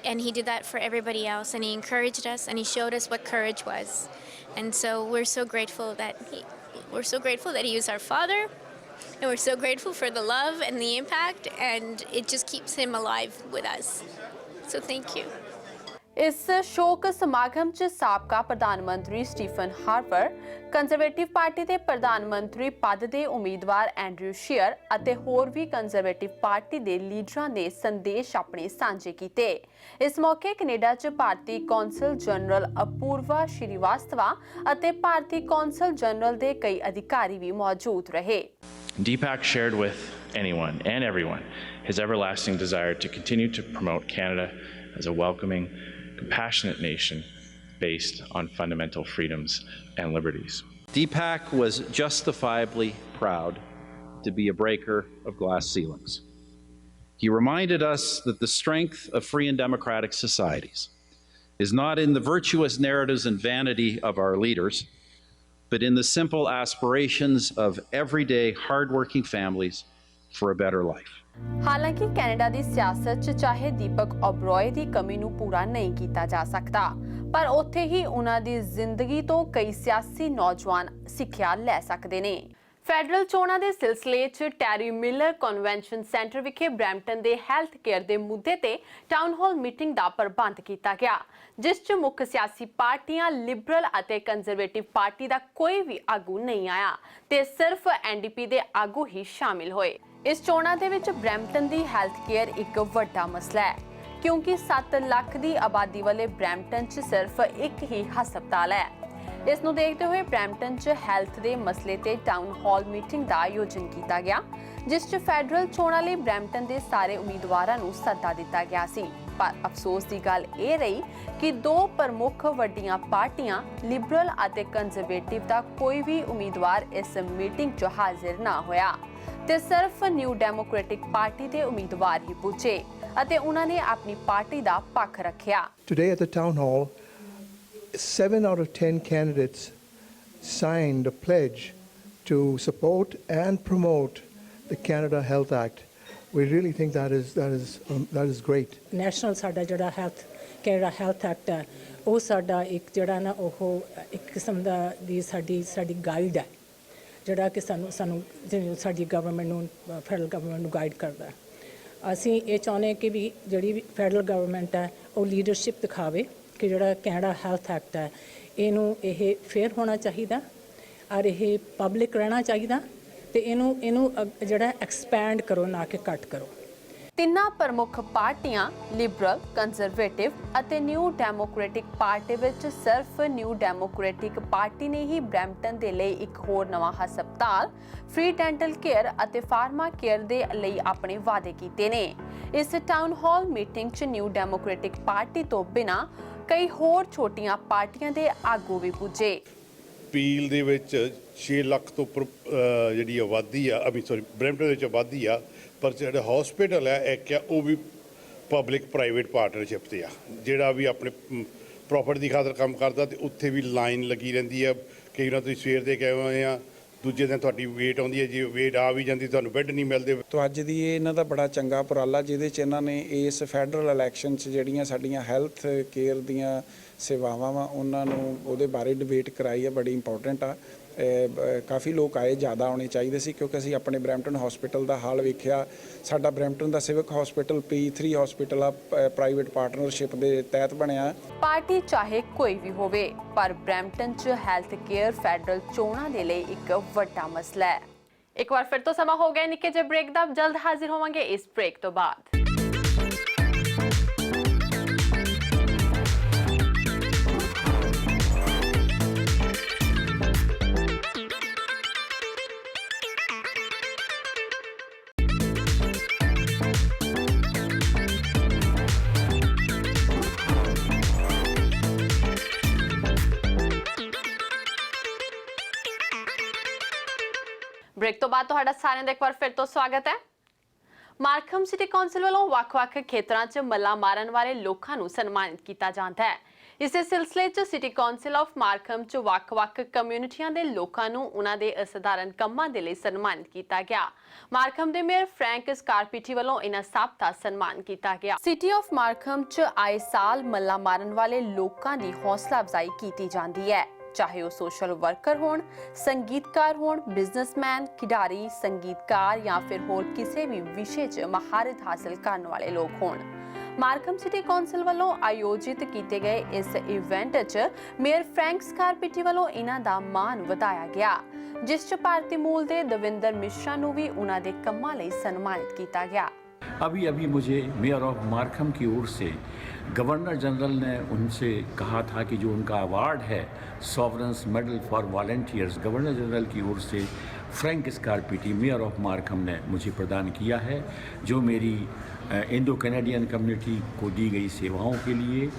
and he did that for everybody else, and he encouraged us and he showed us what courage was. And so we're so grateful that he was our father, and we're so grateful for the love and the impact, and it just keeps him alive with us. So thank you. ਇਸ ਸ਼ੋਕ ਸਮਾਗਮ 'ਚ ਸਾਬਕਾ ਪ੍ਰਧਾਨ ਮੰਤਰੀ ਸਟੀਫਨ ਹਾਰਪਰ, ਕੰਜ਼ਰਵੇਟਿਵ ਪਾਰਟੀ ਦੇ ਪ੍ਰਧਾਨ ਮੰਤਰੀ ਪਦ ਦੇ ਉਮੀਦਵਾਰ ਐਂਡਰਿਊ ਸ਼ੀਅਰ ਅਤੇ ਹੋਰ ਵੀ ਕੰਜ਼ਰਵੇਟਿਵ ਪਾਰਟੀ ਦੇ ਲੀਡਰਾਂ ਨੇ ਸੰਦੇਸ਼ ਆਪਣੇ ਸਾਂਝੇ ਕੀਤੇ। ਇਸ ਮੌਕੇ ਕੈਨੇਡਾ 'ਚ ਭਾਰਤੀ ਕੌਂਸਲ ਜਨਰਲ ਅਪੂਰਵਾ ਸ਼੍ਰੀਵਾਸਤਵਾ ਅਤੇ ਭਾਰਤੀ ਕੌਂਸਲ ਜਨਰਲ ਦੇ ਕਈ ਅਧਿਕਾਰੀ ਵੀ ਮੌਜੂਦ ਰਹੇ। Deepak shared with anyone and everyone his everlasting desire to continue to promote Canada as a welcoming, compassionate nation based on fundamental freedoms and liberties. Deepak was justifiably proud to be a breaker of glass ceilings. He reminded us that the strength of free and democratic societies is not in the virtuous narratives and vanity of our leaders, but in the simple aspirations of everyday hardworking families for a better life. ਹਾਲਾਂਕਿ ਕੈਨੇਡਾ ਦੀ ਸਿਆਸਤ 'ਚ ਚਾਹੇ ਦੀਪਕ ਓਬਰਾਏ ਦੀ ਕਮੀ ਨੂੰ ਪੂਰਾ ਨਹੀਂ ਕੀਤਾ ਜਾ ਸਕਦਾ ਪਰ ਉੱਥੇ ਹੀ ਉਹਨਾਂ ਦੀ ਜ਼ਿੰਦਗੀ ਤੋਂ ਕਈ ਸਿਆਸੀ ਨੌਜਵਾਨ ਸਿੱਖਿਆ ਲੈ ਸਕਦੇ ਨੇ। ਫੈਡਰਲ ਚੋਣਾਂ ਦੇ ਸਿਲਸਿਲੇ 'ਚ ਟੈਰੀ ਮਿਲਰ ਕਨਵੈਨਸ਼ਨ ਸੈਂਟਰ ਵਿਖੇ ਬਰੈਂਪਟਨ ਦੇ ਹੈਲਥ ਕੇਅਰ ਦੇ ਮੁੱਦੇ ਤੇ ਟਾਊਨ ਹਾਲ ਮੀਟਿੰਗ ਦਾ ਪ੍ਰਬੰਧ ਕੀਤਾ ਗਿਆ ਜਿਸ 'ਚ ਮੁੱਖ ਸਿਆਸੀ ਪਾਰਟੀਆਂ ਲਿਬਰਲ ਅਤੇ ਕੰਜ਼ਰਵੇਟਿਵ ਪਾਰਟੀ ਦਾ ਕੋਈ ਵੀ ਆਗੂ ਨਹੀਂ ਆਇਆ ਤੇ ਸਿਰਫ ਐਨਡੀਪੀ ਦੇ ਆਗੂ ਹੀ ਸ਼ਾਮਿਲ ਹੋਏ। ਇਸ ਚੋਣਾਂ ਦੇ ਵਿੱਚ ਬਰੈਂਪਟਨ ਦੀ ਹੈਲਥ ਕੇਅਰ ਇੱਕ ਵੱਡਾ ਮਸਲਾ ਹੈ क्योंकि 7 ਲੱਖ ਦੀ ਆਬਾਦੀ ਵਾਲੇ ਬਰੈਂਪਟਨ 'ਚ ਸਿਰਫ ਇੱਕ ਹੀ ਹਸਪਤਾਲ ਹੈ। ਇਸ ਨੂੰ ਦੇਖਦੇ ਹੋਏ ਬਰੈਂਪਟਨ 'ਚ ਹੈਲਥ ਦੇ ਮਸਲੇ ਤੇ ਟਾਊਨ ਹਾਲ ਮੀਟਿੰਗ ਦਾ ਆਯੋਜਨ ਕੀਤਾ ਗਿਆ, ਜਿਸ 'ਚ ਫੈਡਰਲ ਚੋਣਾਂ ਲਈ ਬਰੈਂਪਟਨ ਦੇ ਸਾਰੇ ਉਮੀਦਵਾਰਾਂ ਨੂੰ ਸੱਦਾ ਦਿੱਤਾ ਗਿਆ ਸੀ। ਪਰ ਅਫਸੋਸ ਦੀ ਗੱਲ ਇਹ ਰਹੀ ਕਿ ਦੋ ਪ੍ਰਮੁੱਖ ਵੱਡੀਆਂ ਪਾਰਟੀਆਂ ਲਿਬਰਲ ਅਤੇ ਕੰਜ਼ਰਵੇਟਿਵ ਦਾ ਕੋਈ ਵੀ ਉਮੀਦਵਾਰ ਇਸ ਮੀਟਿੰਗ 'ਚ ਹਾਜ਼ਰ ਨਾ ਹੋਇਆ ਤੇ ਸਿਰਫ ਨਿਊ ਡੈਮੋਕ੍ਰੈਟਿਕ ਪਾਰਟੀ ਦੇ ਉਮੀਦਵਾਰ ਹੀ ਪੁੱਜੇ ਅਤੇ ਉਹਨਾਂ ਨੇ ਆਪਣੀ ਪਾਰਟੀ ਦਾ ਪੱਖ ਰੱਖਿਆ। Today at the town hall, 7 out of 10 candidates signed a pledge to support and promote the Canada Health Act. We really think that is great. National ਸਾਡਾ ਜਿਹੜਾ Canada Health Act ਹੈ ਉਹ ਸਾਡਾ ਇੱਕ ਜਿਹੜਾ ਨਾ ਉਹ ਇੱਕ ਕਿਸਮ ਦਾ ਦੀ ਸਾਡੀ ਗਾਈਡ ਹੈ ਜਿਹੜਾ ਕਿ ਸਾਨੂੰ ਸਾਡੀ ਗਵਰਨਮੈਂਟ ਨੂੰ ਫੈਡਰਲ ਗਵਰਨਮੈਂਟ ਨੂੰ ਗਾਈਡ ਕਰਦਾ। ਅਸੀਂ ਇਹ ਚਾਹੁੰਦੇ ਕਿ ਵੀ ਜਿਹੜੀ ਵੀ ਫੈਡਰਲ ਗਵਰਨਮੈਂਟ ਹੈ ਉਹ ਲੀਡਰਸ਼ਿਪ ਦਿਖਾਵੇ ਕਿ ਜਿਹੜਾ ਕੈਨੇਡਾ ਹੈਲਥ ਐਕਟ ਹੈ ਇਹਨੂੰ ਇਹ ਫੇਅਰ ਹੋਣਾ ਚਾਹੀਦਾ ਔਰ ਇਹ ਪਬਲਿਕ ਰਹਿਣਾ ਚਾਹੀਦਾ ਤੇ ਇਹਨੂੰ ਜਿਹੜਾ ਐਕਸਪੈਂਡ ਕਰੋ ਨਾ ਕਿ ਕੱਟ ਕਰੋ। ਤਿੰਨਾਂ ਪ੍ਰਮੁੱਖ ਪਾਰਟੀਆਂ ਲਿਬਰਲ, ਕੰਜ਼ਰਵੇਟਿਵ ਅਤੇ ਨਿਊ ਡੈਮੋਕ੍ਰੈਟਿਕ ਪਾਰਟੀ ਵਿੱਚ ਸਿਰਫ ਨਿਊ ਡੈਮੋਕ੍ਰੈਟਿਕ ਪਾਰਟੀ ਨੇ ਹੀ ਬਰੈਂਪਟਨ ਦੇ ਲਈ ਇੱਕ ਹੋਰ ਨਵਾਂ ਹਸਪਤਾਲ, ਫ੍ਰੀ ਡੈਂਟਲ ਕੇਅਰ ਅਤੇ ਫਾਰਮਾ ਕੇਅਰ ਦੇ ਲਈ ਆਪਣੇ ਵਾਅਦੇ ਕੀਤੇ ਨੇ। ਇਸ ਟਾਊਨ ਹਾਲ ਮੀਟਿੰਗ 'ਚ ਨਿਊ ਡੈਮੋਕ੍ਰੈਟਿਕ ਪਾਰਟੀ ਤੋਂ ਬਿਨਾਂ ਕਈ ਹੋਰ ਛੋਟੀਆਂ ਪਾਰਟੀਆਂ ਦੇ ਆਗੂ ਵੀ ਪੁੱਜੇ। ਪੀਲ ਦੇ ਵਿੱਚ 6 ਲੱਖ ਤੋਂ ਉੱਪਰ ਜਿਹੜੀ ਆਬਾਦੀ ਆ ਬਰੈਂਪਟਨ ਵਿੱਚ ਆਬਾਦੀ ਆ, ਪਰ ਜਿਹੜਾ ਹਸਪੀਟਲ ਹੈ ਇੱਕ ਆ ਉਹ ਵੀ ਪਬਲਿਕ ਪ੍ਰਾਈਵੇਟ ਪਾਰਟਨਰਸ਼ਿਪ ਤੇ ਆ, ਜਿਹੜਾ ਵੀ ਆਪਣੇ ਪ੍ਰੋਫਿਟ ਦੀ ਖਾਤਰ ਕੰਮ ਕਰਦਾ ਤੇ ਉੱਥੇ ਵੀ ਲਾਈਨ ਲੱਗੀ ਰਹਿੰਦੀ ਆ। ਕਈ ਵਾਰ ਤੁਸੀਂ ਸਵੇਰ ਦੇ ਗਏ ਹੋਏ ਆ, ਦੂਜੇ ਦਿਨ ਤੁਹਾਡੀ ਵੇਟ ਆਉਂਦੀ ਹੈ, ਜੇ ਵੇਟ ਆ ਵੀ ਜਾਂਦੀ ਤੁਹਾਨੂੰ ਬੈੱਡ ਨਹੀਂ ਮਿਲਦੇ। ਤਾਂ ਅੱਜ ਦੀ ਇਹ ਇਹਨਾਂ ਦਾ ਬੜਾ ਚੰਗਾ ਉਪਰਾਲਾ ਜਿਹਦੇ 'ਚ ਇਹਨਾਂ ਨੇ ਇਸ ਫੈਡਰਲ ਇਲੈਕਸ਼ਨ 'ਚ ਜਿਹੜੀਆਂ ਸਾਡੀਆਂ ਹੈਲਥ ਕੇਅਰ ਦੀਆਂ ਸੇਵਾਵਾਂ ਵਾ ਉਹਨਾਂ ਨੂੰ ਉਹਦੇ ਬਾਰੇ ਡਿਬੇਟ ਕਰਾਈ ਹੈ, ਬੜੀ ਇੰਪੋਰਟੈਂਟ ਆ। ਕਾਫੀ ਲੋਕ ਆਏ, ਜ਼ਿਆਦਾ ਆਉਣੇ ਚਾਹੀਦੇ ਸੀ ਕਿਉਂਕਿ ਅਸੀਂ ਆਪਣੇ ਬਰੈਂਪਟਨ ਹਸਪੀਟਲ ਦਾ ਹਾਲ ਵੇਖਿਆ। ਸਾਡਾ ਬਰੈਂਪਟਨ ਦਾ ਸਿਵਿਕ ਹਸਪੀਟਲ P3 ਹਸਪੀਟਲ ਆ, ਪ੍ਰਾਈਵੇਟ ਪਾਰਟਨਰਸ਼ਿਪ ਦੇ ਤਹਿਤ ਬਣਿਆ। ਪਾਰਟੀ ਚਾਹੇ ਕੋਈ ਵੀ ਹੋਵੇ, ਪਰ ਬਰੈਂਪਟਨ 'ਚ ਹੈਲਥ ਕੇਅਰ ਫੈਡਰਲ ਚੋਣਾਂ ਦੇ ਲਈ ਇੱਕ ਵੱਡਾ ਮਸਲਾ ਹੈ। ਇੱਕ ਵਾਰ ਫਿਰ ਤੋਂ ਸਮਾਂ ਹੋ ਗਿਆ ਨਿੱਕੇ ਜਿਹੇ ਬ੍ਰੇਕ ਦਾ। ਜਲਦ ਹਾਜ਼ਰ ਹੋਵਾਂਗੇ ਇਸ ਬ੍ਰੇਕ ਤੋਂ ਬਾਅਦ। ਬ੍ਰੇਕ ਤੋਂ ਬਾਅਦ ਤੁਹਾਡਾ ਸਾਰਿਆਂ ਦਾ ਇੱਕ ਵਾਰ ਫਿਰ ਤੋਂ ਸਵਾਗਤ ਹੈ। ਮਾਰਕਹਮ ਸਿਟੀ ਕੌਂਸਲ ਵੱਲੋਂ ਵੱਖ-ਵੱਖ ਖੇਤਰਾਂ 'ਚ ਮੱਲਾ ਮਾਰਨ ਵਾਲੇ ਲੋਕਾਂ ਨੂੰ ਸਨਮਾਨਿਤ ਕੀਤਾ ਜਾਂਦਾ ਹੈ। ਇਸੇ ਸਿਲਸਿਲੇ 'ਚ ਸਿਟੀ ਕੌਂਸਲ ਆਫ ਮਾਰਕਹਮ 'ਚ ਵੱਖ-ਵੱਖ ਕਮਿਊਨਿਟੀਆਂ ਦੇ ਲੋਕਾਂ ਨੂੰ ਉਹਨਾਂ ਦੇ ਅਸਾਧਾਰਨ ਕੰਮਾਂ ਦੇ ਲਈ ਸਨਮਾਨਿਤ ਕੀਤਾ ਗਿਆ। ਮਾਰਕਹਮ ਦੇ ਮੇਅਰ ਫਰੈਂਕ ਸਕਾਰਪੀਟੀ ਵੱਲੋਂ ਇਹਨਾਂ ਸਭ ਦਾ ਸਨਮਾਨ ਕੀਤਾ ਗਿਆ। ਸਿਟੀ ਆਫ ਮਾਰਕਹਮ 'ਚ ਆਏ ਸਾਲ ਮੱਲਾ ਮਾਰਨ ਵਾਲੇ ਲੋਕਾਂ ਦੀ ਹੌਸਲਾ ਅਫਜ਼ਾਈ ਕੀਤੀ ਜਾਂਦੀ ਹੈ, ਚਾਹੇ ਉਹ ਸੋਸ਼ਲ ਵਰਕਰ ਹੋਣ, ਸੰਗੀਤਕਾਰ ਹੋਣ, ਬਿਜ਼ਨਸਮੈਨ, ਖਿਡਾਰੀ, ਸੰਗੀਤਕਾਰ ਜਾਂ ਫਿਰ ਹੋਰ ਕਿਸੇ ਵੀ ਵਿਸ਼ੇ 'ਚ ਮਹਾਰਤ ਹਾਸਲ ਕਰਨ ਵਾਲੇ ਲੋਕ ਹੋਣ। ਮਾਰਕਹਮ ਸਿਟੀ ਕੌਂਸਲ ਵੱਲੋਂ ਆਯੋਜਿਤ ਕੀਤੇ ਗਏ ਇਸ ਇਵੈਂਟ 'ਚ ਮੇਅਰ ਫਰੈਂਕ ਸਕਾਰਪੀਟੀ ਵੱਲੋਂ ਇਹਨਾਂ ਦਾ ਮਾਣ ਵਧਾਇਆ ਗਿਆ, ਜਿਸ 'ਚ ਭਾਰਤੀ ਮੂਲ ਦੇ ਦਵਿੰਦਰ ਮਿਸ਼ਰਾ ਨੂੰ ਵੀ ਉਹਨਾਂ ਦੇ ਕੰਮਾਂ ਲਈ ਸਨਮਾਨਿਤ ਕੀਤਾ ਗਿਆ। अभी मुझे मेयर ऑफ मार्कहम की ओर से गवर्नर जनरल ने उनसे कहा था कि जो उनका अवार्ड है sovereign's medal for volunteers, governor general की ओर से Frank Scarpitti mayor of Markham ने मुझे प्रदान किया है, जो मेरी इंडो कैनेडियन कम्युनिटी को दी गई सेवाओं के लिए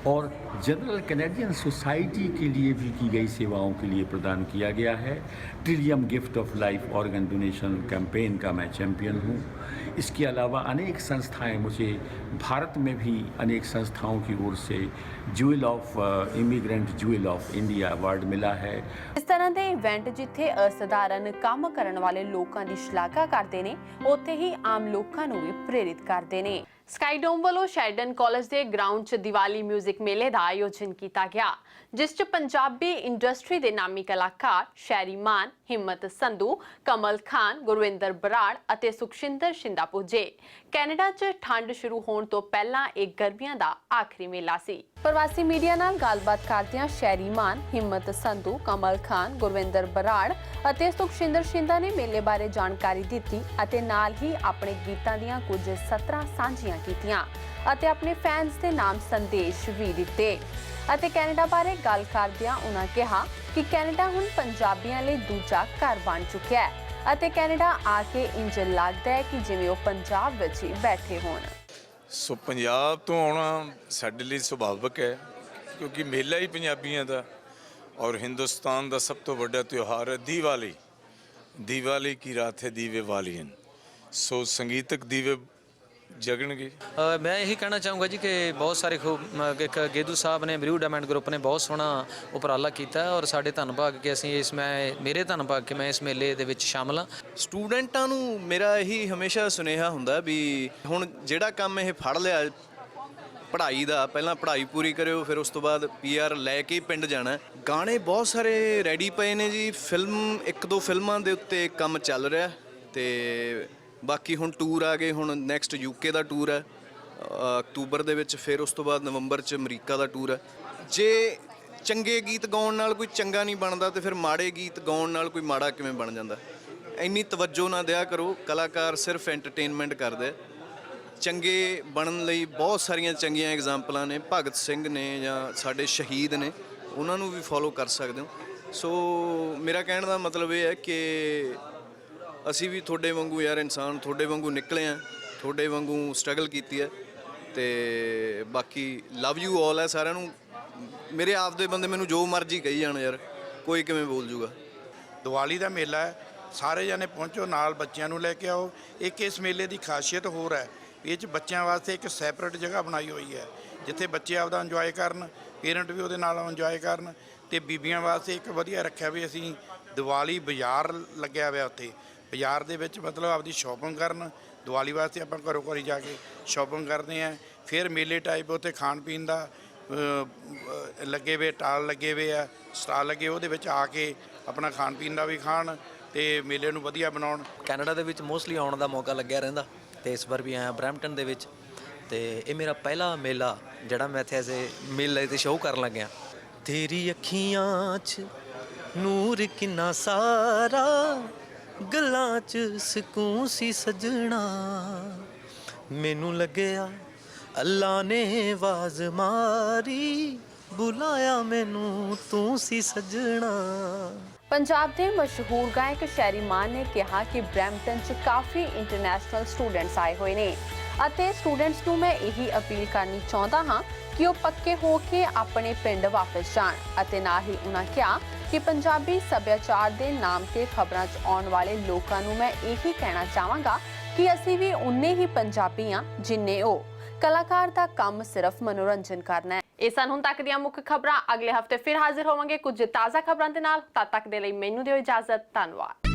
और जनरल कैनेडियन सोसाइटी के लिए भी की गई सेवाओं के लिए प्रदान किया गया है। Trillium gift of life organ donation campaign का मैं चैम्पियन हूँ। इसके अलावा अनेक संस्थाएं, मुझे भारत में भी अनेक संस्थाओं की ओर से jewel of immigrant jewel of India award मिला है। इस तरह के इवेंट जिथे असाधारण काम करने वाले लोगों की शलाघा करते हैं, उत्थे ही आम लोगों को भी प्रेरित करते हैं। स्काईडोम वालों शेल्डन कॉलेज के ग्राउंड च दिवाली म्यूजिक मेले ਦਾ ਆਯੋਜਨ ਕੀਤਾ ਗਿਆ, ਜਿਸ 'ਚ ਪੰਜਾਬੀ ਇੰਡਸਟਰੀ ਦੇ ਨਾਮੀ ਕਲਾਕਾਰ ਸ਼ੈਰੀ ਮਾਨ, ਹਿੰਮਤ ਸੰਧੂ, ਕਮਲ ਖਾਨ, ਗੁਰਵਿੰਦਰ ਬਰਾੜ ਅਤੇ ਸੁਖਸ਼ਿੰਦਰ ਸ਼ਿੰਦਾ ਪੁੱਜੇ। ਕੈਨੇਡਾ 'ਚ ਠੰਡ ਸ਼ੁਰੂ ਹੋਣ ਤੋਂ ਪਹਿਲਾਂ ਇਹ ਗਰਮੀਆਂ ਦਾ ਆਖਰੀ ਮੇਲਾ ਸੀ। ਪ੍ਰਵਾਸੀ ਮੀਡੀਆ ਨਾਲ ਗੱਲਬਾਤ ਕਰਦਿਆਂ ਸ਼ੈਰੀ ਮਾਨ, ਹਿੰਮਤ ਸੰਧੂ, ਕਮਲ ਖਾਨ, ਗੁਰਵਿੰਦਰ ਬਰਾੜ ਅਤੇ ਸੁਖਸ਼ਿੰਦਰ ਸ਼ਿੰਦਾ ਨੇ ਮੇਲੇ ਬਾਰੇ ਜਾਣਕਾਰੀ ਦਿੱਤੀ ਅਤੇ ਨਾਲ ਹੀ ਆਪਣੇ ਗੀਤਾਂ ਦੀਆਂ ਕੁਝ ਸਤਰਾਂ ਸਾਂਝੀਆਂ ਕੀਤੀਆਂ ਅਤੇ ਆਪਣੇ ਫੈਨਸ ਦੇ ਨਾਮ ਸੰਦੇਸ਼ ਵੀ ਦਿੱਤੇ। ਅਤੇ ਕੈਨੇਡਾ ਬਾਰੇ ਗੱਲ ਕਰਦਿਆਂ ਉਹਨਾਂ ਕਿਹਾ ਕਿ ਕੈਨੇਡਾ ਹੁਣ ਪੰਜਾਬੀਆਂ ਲਈ ਦੂਜਾ ਘਰ ਬਣ ਚੁੱਕਿਆ ਹੈ ਅਤੇ ਕੈਨੇਡਾ ਆ ਕੇ ਇੰਜ ਲੱਗਦਾ ਹੈ ਕਿ ਜਿਵੇਂ ਉਹ ਪੰਜਾਬ ਵਿੱਚ ਹੀ ਬੈਠੇ ਹੋਣ। ਸੋ ਪੰਜਾਬ ਤੋਂ ਆਉਣਾ ਸਾਡੇ ਲਈ ਸੁਭਾਵਿਕ ਹੈ, ਕਿਉਂਕਿ ਮੇਲਾ ਹੀ ਪੰਜਾਬੀਆਂ ਦਾ ਔਰ ਹਿੰਦੁਸਤਾਨ ਦਾ ਸਭ ਤੋਂ ਵੱਡਾ ਤਿਉਹਾਰ ਹੈ ਦੀਵਾਲੀ। ਦੀਵਾਲੀ ਕੀ ਰਾਤ ਹੈ ਦੀਵੇ ਵਾਲੀਨ। ਸੋ ਸੰਗੀਤਕ ਦੀਵੇ ਜਗਣਗੇ। ਮੈਂ ਇਹੀ ਕਹਿਣਾ ਚਾਹੂੰਗਾ ਜੀ ਕਿ ਬਹੁਤ ਸਾਰੇ ਇੱਕ ਗੇਦੂ ਸਾਹਿਬ ਨੇ, ਬਰਿਊ ਡਾਇਮੰਡ ਗਰੁੱਪ ਨੇ ਬਹੁਤ ਸੋਹਣਾ ਉਪਰਾਲਾ ਕੀਤਾ ਔਰ ਸਾਡੇ ਧੰਨਵਾਦ ਕਿ ਅਸੀਂ ਮੇਰੇ ਧੰਨਵਾਦ ਕਿ ਮੈਂ ਇਸ ਮੇਲੇ ਦੇ ਵਿੱਚ ਸ਼ਾਮਲ ਹਾਂ। ਸਟੂਡੈਂਟਾਂ ਨੂੰ ਮੇਰਾ ਇਹੀ ਹਮੇਸ਼ਾ ਸੁਨੇਹਾ ਹੁੰਦਾ ਵੀ ਹੁਣ ਜਿਹੜਾ ਕੰਮ ਇਹ ਫੜ ਲਿਆ ਪੜ੍ਹਾਈ ਦਾ, ਪਹਿਲਾਂ ਪੜ੍ਹਾਈ ਪੂਰੀ ਕਰਿਓ, ਫਿਰ ਉਸ ਤੋਂ ਬਾਅਦ PR ਲੈ ਕੇ ਪਿੰਡ ਜਾਣਾ। ਗਾਣੇ ਬਹੁਤ ਸਾਰੇ ਰੈਡੀ ਪਏ ਨੇ ਜੀ, ਇੱਕ ਦੋ ਫਿਲਮਾਂ ਦੇ ਉੱਤੇ ਕੰਮ ਚੱਲ ਰਿਹਾ ਤੇ ਬਾਕੀ ਹੁਣ ਟੂਰ ਆ ਗਏ। ਹੁਣ ਨੈਕਸਟ UK ਦਾ ਟੂਰ ਹੈ ਅਕਤੂਬਰ ਦੇ ਵਿੱਚ, ਫਿਰ ਉਸ ਤੋਂ ਬਾਅਦ ਨਵੰਬਰ 'ਚ ਅਮਰੀਕਾ ਦਾ ਟੂਰ ਹੈ। ਜੇ ਚੰਗੇ ਗੀਤ ਗਾਉਣ ਨਾਲ ਕੋਈ ਚੰਗਾ ਨਹੀਂ ਬਣਦਾ ਤੇ ਫਿਰ ਮਾੜੇ ਗੀਤ ਗਾਉਣ ਨਾਲ ਕੋਈ ਮਾੜਾ ਕਿਵੇਂ ਬਣ ਜਾਂਦਾ? ਇੰਨੀ ਤਵੱਜੋ ਨਾ ਦਿਆ ਕਰੋ। ਕਲਾਕਾਰ ਸਿਰਫ ਐਂਟਰਟੇਨਮੈਂਟ ਕਰਦੇ। ਚੰਗੇ ਬਣਨ ਲਈ ਬਹੁਤ ਸਾਰੀਆਂ ਚੰਗੀਆਂ ਐਗਜ਼ਾਮਪਲਾਂ ਨੇ, ਭਗਤ ਸਿੰਘ ਨੇ ਜਾਂ ਸਾਡੇ ਸ਼ਹੀਦ ਨੇ, ਉਹਨਾਂ ਨੂੰ ਵੀ ਫੋਲੋ ਕਰ ਸਕਦੇ ਹੋ। ਸੋ ਮੇਰਾ ਕਹਿਣ ਦਾ ਮਤਲਬ ਇਹ ਹੈ ਕਿ ਅਸੀਂ ਵੀ ਤੁਹਾਡੇ ਵਾਂਗੂ ਯਾਰ ਇਨਸਾਨ, ਤੁਹਾਡੇ ਵਾਂਗੂ ਨਿਕਲੇ ਆ, ਤੁਹਾਡੇ ਵਾਂਗੂ ਸਟਰਗਲ ਕੀਤੀ ਹੈ ਤੇ ਬਾਕੀ ਲਵ ਯੂ ਆਲ ਹੈ ਸਾਰਿਆਂ ਨੂੰ। ਮੇਰੇ ਆਪ ਦੇ ਬੰਦੇ ਮੈਨੂੰ ਜੋ ਮਰਜ਼ੀ ਕਹੀ ਜਾਣ ਯਾਰ, ਕੋਈ ਕਿਵੇਂ ਬੋਲ ਜੂਗਾ। ਦੀਵਾਲੀ ਦਾ ਮੇਲਾ ਹੈ, ਸਾਰੇ ਜਣੇ ਪਹੁੰਚੋ, ਨਾਲ ਬੱਚਿਆਂ ਨੂੰ ਲੈ ਕੇ ਆਓ। ਇੱਕ ਇਸ ਮੇਲੇ ਦੀ ਖਾਸੀਅਤ ਹੋਰ ਹੈ, ਇਹ 'ਚ ਬੱਚਿਆਂ ਵਾਸਤੇ ਇੱਕ ਸੈਪਰੇਟ ਜਗ੍ਹਾ ਬਣਾਈ ਹੋਈ ਹੈ ਜਿੱਥੇ ਬੱਚੇ ਆਪਦਾ ਇੰਜੋਏ ਕਰਨ, ਪੇਰੈਂਟ ਵੀ ਉਹਦੇ ਨਾਲ ਇੰਜੋਏ ਕਰਨ। ਤੇ ਬੀਬੀਆਂ ਵਾਸਤੇ ਇੱਕ ਵਧੀਆ ਰੱਖਿਆ ਵੀ ਅਸੀਂ ਦੀਵਾਲੀ ਬਾਜ਼ਾਰ ਲੱਗਿਆ ਹੋਇਆ, ਉੱਥੇ ਬਾਜ਼ਾਰ ਦੇ ਵਿੱਚ ਮਤਲਬ ਆਪਦੀ ਸ਼ਾਪਿੰਗ ਕਰਨ। ਦੀਵਾਲੀ ਵਾਸਤੇ ਆਪਾਂ ਘਰੋਂ ਘਰੀ ਜਾ ਕੇ ਸ਼ਾਪਿੰਗ ਕਰਦੇ ਹਾਂ। ਫਿਰ ਮੇਲੇ ਟਾਈਪ ਉੱਥੇ ਖਾਣ ਪੀਣ ਦਾ ਲੱਗੇ ਵੇ, ਸਟਾਲ ਲੱਗੇ, ਉਹਦੇ ਵਿੱਚ ਆ ਕੇ ਆਪਣਾ ਖਾਣ ਪੀਣ ਦਾ ਵੀ ਖਾਣ ਤੇ ਮੇਲੇ ਨੂੰ ਵਧੀਆ ਬਣਾਉਣ। ਕੈਨੇਡਾ ਦੇ ਵਿੱਚ ਮੋਸਟਲੀ ਆਉਣ ਦਾ ਮੌਕਾ ਲੱਗਿਆ ਰਹਿੰਦਾ ਤੇ ਇਸ ਵਾਰ ਵੀ ਆਇਆ ਬਰੈਂਪਟਨ ਦੇ ਵਿੱਚ ਤੇ ਇਹ ਮੇਰਾ ਪਹਿਲਾ ਮੇਲਾ ਜਿਹੜਾ ਮੈਂ ਇੱਥੇ ਐਜ਼ ਏ ਮੇਲੇ ਤੇ ਸ਼ੋਅ ਕਰਨ ਲੱਗਿਆ। ਤੇਰੀ ਅੱਖੀਆਂ 'ਚ ਨੂਰ ਕਿੰਨਾ ਸਾਰਾ, ਗੱਲਾਂ 'ਚ ਸਕੂਨ ਸੀ ਸਜਣਾ, ਮੈਨੂੰ ਲੱਗਿਆ ਅੱਲਾ ਨੇ ਆਵਾਜ਼ ਮਾਰੀ, ਬੁਲਾਇਆ ਮੈਨੂੰ ਤੂੰ ਸੀ ਸਜਣਾ। ਪੰਜਾਬ ਦੇ ਮਸ਼ਹੂਰ ਗਾਇਕ ਸ਼ੈਰੀ ਮਾਨ ਨੇ ਕਿਹਾ ਕਿ ਬਰੈਂਪਟਨ 'ਚ ਕਾਫੀ ਇੰਟਰਨੈਸ਼ਨਲ ਸਟੂਡੈਂਟਸ ਆਏ ਹੋਏ ਨੇ ਅਤੇ ਸਟੂਡੈਂਟਸ ਨੂੰ ਮੈਂ ਇਹੀ ਅਪੀਲ ਕਰਨੀ ਚਾਹੁੰਦਾ ਹਾਂ ਕਿ ਉਹ ਪੱਕੇ ਹੋ ਕੇ ਆਪਣੇ ਪਿੰਡ ਵਾਪਸ ਜਾਣ ਅਤੇ ਨਾਲ ਹੀ ਉਹਨਾਂ ਕਿਹਾ ਕਿ ਪੰਜਾਬੀ ਸੱਭਿਆਚਾਰ ਦੇ ਨਾਮ ਤੇ ਖਬਰਾਂ 'ਚ ਆਉਣ ਵਾਲੇ ਲੋਕਾਂ ਨੂੰ ਮੈਂ ਇਹੀ ਕਹਿਣਾ ਚਾਹਾਂਗਾ ਕਿ ਅਸੀਂ ਵੀ ਉਨੇ ਹੀ ਪੰਜਾਬੀ ਹਾਂ ਜਿੰਨੇ ਉਹ। ਕਲਾਕਾਰ ਦਾ ਕੰਮ ਸਿਰਫ ਮਨੋਰੰਜਨ ਕਰਨਾ ਹੈ। ਇਹ ਸਨ ਹੁਣ ਤੱਕ ਦੀਆਂ ਮੁੱਖ ਖਬਰਾਂ। ਅਗਲੇ ਹਫਤੇ ਫਿਰ ਹਾਜ਼ਰ ਹੋਵਾਂਗੇ ਕੁਝ ਤਾਜ਼ਾ ਖਬਰਾਂ ਦੇ ਨਾਲ। ਤਦ ਤੱਕ ਦੇ ਲਈ ਮੈਨੂੰ ਦਿਓ ਇਜਾਜ਼ਤ। ਧੰਨਵਾਦ।